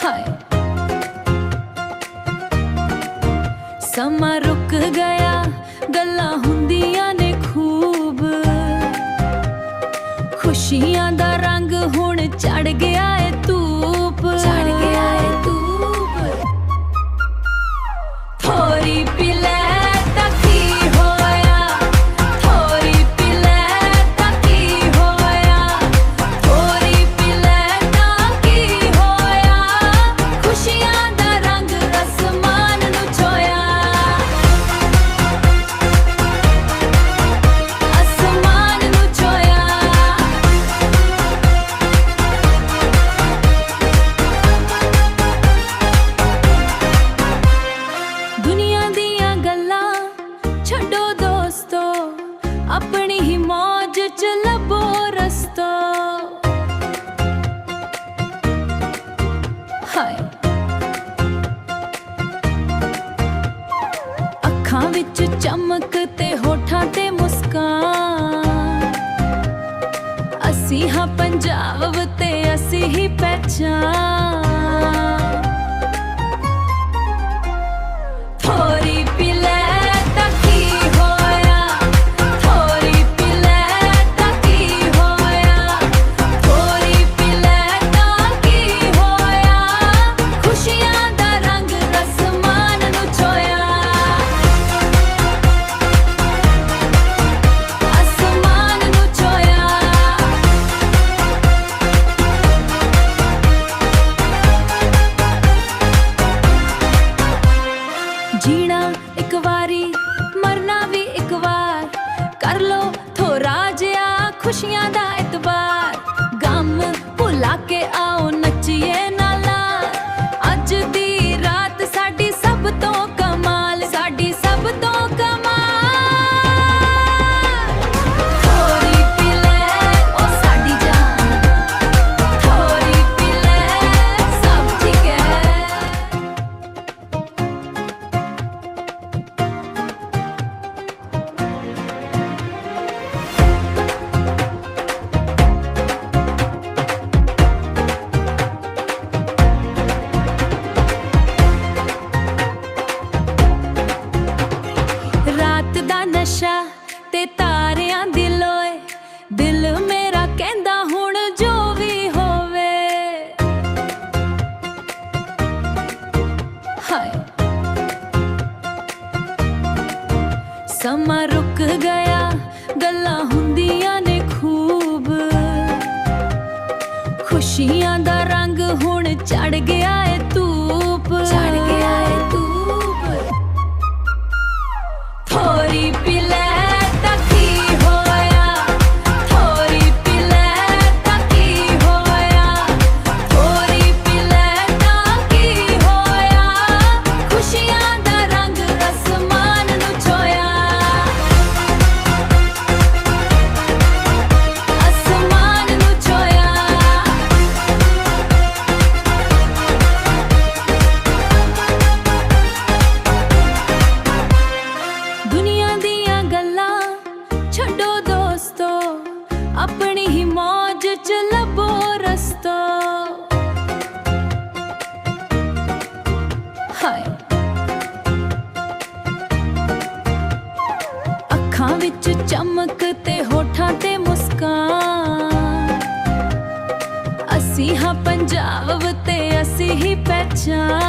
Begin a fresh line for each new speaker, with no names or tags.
ਹਾਏ ਸਮਾਂ ਰੁਕ ਗਿਆ, ਗੱਲਾਂ ਹੁੰਦੀਆਂ ਨੇ ਖੂਬ। ਖੁਸ਼ੀਆਂ ਦਾ ਰੰਗ ਹੁਣ ਚੜ ਗਿਆ ਏ ਧੂਪ, ਚੜ ਗਿਆ ਏ ਧੂਪ। ਥੋੜੀ ਪੀ ਲੈ ਤਾਂ ਕੀ ਹੋਇਆ, ਥੋੜੀ ਪੀ ਲੈ ਤਾਂ ਕੀ ਹੋਇਆ, ਥੋੜੀ ਪੀ ਲੈ ਤਾਂ ਕੀ ਹੋਇਆ। ਖੁਸ਼ੀਆਂ ਦਾ ਰੰਗ ਅਸਮਾਨ ਨੂੰ ਛੋਇਆ, ਅਸਮਾਨ ਨੂੰ ਛੋਇਆ। ਦੁਨੀਆ ਦੀਆਂ ਗੱਲਾਂ ਛੱਡੋ ਦੋਸਤੋ, ਆਪਣੀ ਹੀ ਮੌਜ ਚ ਲੱਭੋ ਰਸਤਾ। ਹਾਏ ਅੱਖਾਂ ਵਿੱਚ ਚਮਕ ਤੇ ਹੋਠਾਂ ਤੇ ਮੁਸਕਾਨ। ਅਸੀਂ ਹਾਂ ਪੰਜਾਬ ਤੇ ਅਸੀਂ ਹੀ ਪਹਿਚਾਨ। ਥੋੜੀ ਪੀ ਲੈ ਤਾਂ ਕੀ ਹੋਇਆ, ਥੋੜੀ ਪੀ ਲੈ ਤਾਂ ਕੀ ਹੋਇਆ, ਥੋੜੀ ਪੀ ਲੈ ਤਾਂ ਕੀ ਹੋਇਆ। ਖੁਸ਼ੀਆਂ ਦਾ ਰੰਗ ਅਸਮਾਨ ਨੂੰ ਛੋਇਆ, ਅਸਮਾਨ ਨੂੰ ਛੋਇਆ। ਜੀਣਾ ਇੱਕ ਵਾਰੀ, ਮਰਨਾ ਵੀ ਇੱਕ ਵਾਰ। ਕਰ ਲੋ ਥੋੜਾ ਜਿਹਾ ਖੁਸ਼ੀਆਂ ਦਾ ਇਤਬਾਰ। ਗਮ ਭੁਲਾ ਕੇ ਆਓ ਨੱਚੀਏ ਨਾਲਾਂ। ਅੱਜ ਦੀ ਰਾਤ ਸਾਡੀ ਸਭ ਤੋਂ ਕਮਾਲ, ਸਾਡੀ ਸਭ ਤੋਂ ਕਮਾਲ। ਥੋੜੀ ਪੀ ਲੈ ਓ ਸਾਡੀ ਜਾਨ, ਥੋੜੀ ਪੀ ਲੈ ਸਭ ਠੀਕ ਹੈ। ਰਾਤ ਦਾ ਨਸ਼ਾ ਤੇ ਤਾਰਿਆਂ ਦੀ ਲੋਏ। ਦਿਲ ਮੇਰਾ ਕਹਿੰਦਾ ਹੁਣ ਜੋ ਵੀ ਹੋਵੇ। ਹਾਏ ਸਮਾਂ ਰੁਕ ਗਿਆ, ਗੱਲਾਂ ਹੁੰਦੀਆਂ ਨੇ ਖੂਬ। ਖੁਸ਼ੀਆਂ ਦਾ ਰੰਗ ਹੁਣ ਚੜ ਗਿਆ ਏ ਧੂਪ, ਚੜ ਗਿਆ ਏ ਧੂਪ। ਥੋੜੀ ਪੀ ਲੈ ਤਾਂ ਕੀ ਹੋਇਆ, ਥੋੜੀ ਪੀ ਲੈ ਤਾਂ ਕੀ ਹੋਇਆ, ਥੋੜੀ ਪੀ ਲੈ ਤਾਂ ਕੀ ਹੋਇਆ। ਖੁਸ਼ੀਆਂ ਦਾ ਰੰਗ ਅਸਮਾਨ ਨੂੰ ਛੋਇਆ, ਅਸਮਾਨ ਨੂੰ ਛੋਇਆ। ਦੁਨੀਆ ਦੀਆਂ ਗੱਲਾਂ ਛੱਡੋ ਦੋਸਤੋ, ਆਪਣੀ ਹੀ ਮੌਜ ਚ ਲੱਭੋ ਰਸਤਾ। ਹਾਏ ਅੱਖਾਂ ਵਿੱਚ ਚਮਕ ਤੇ ਹੋਠਾਂ ਤੇ ਮੁਸਕਾਨ। ਅਸੀਂ ਹਾਂ ਪੰਜਾਬ ਤੇ ਅਸੀਂ ਹੀ ਪਹਿਚਾਨ।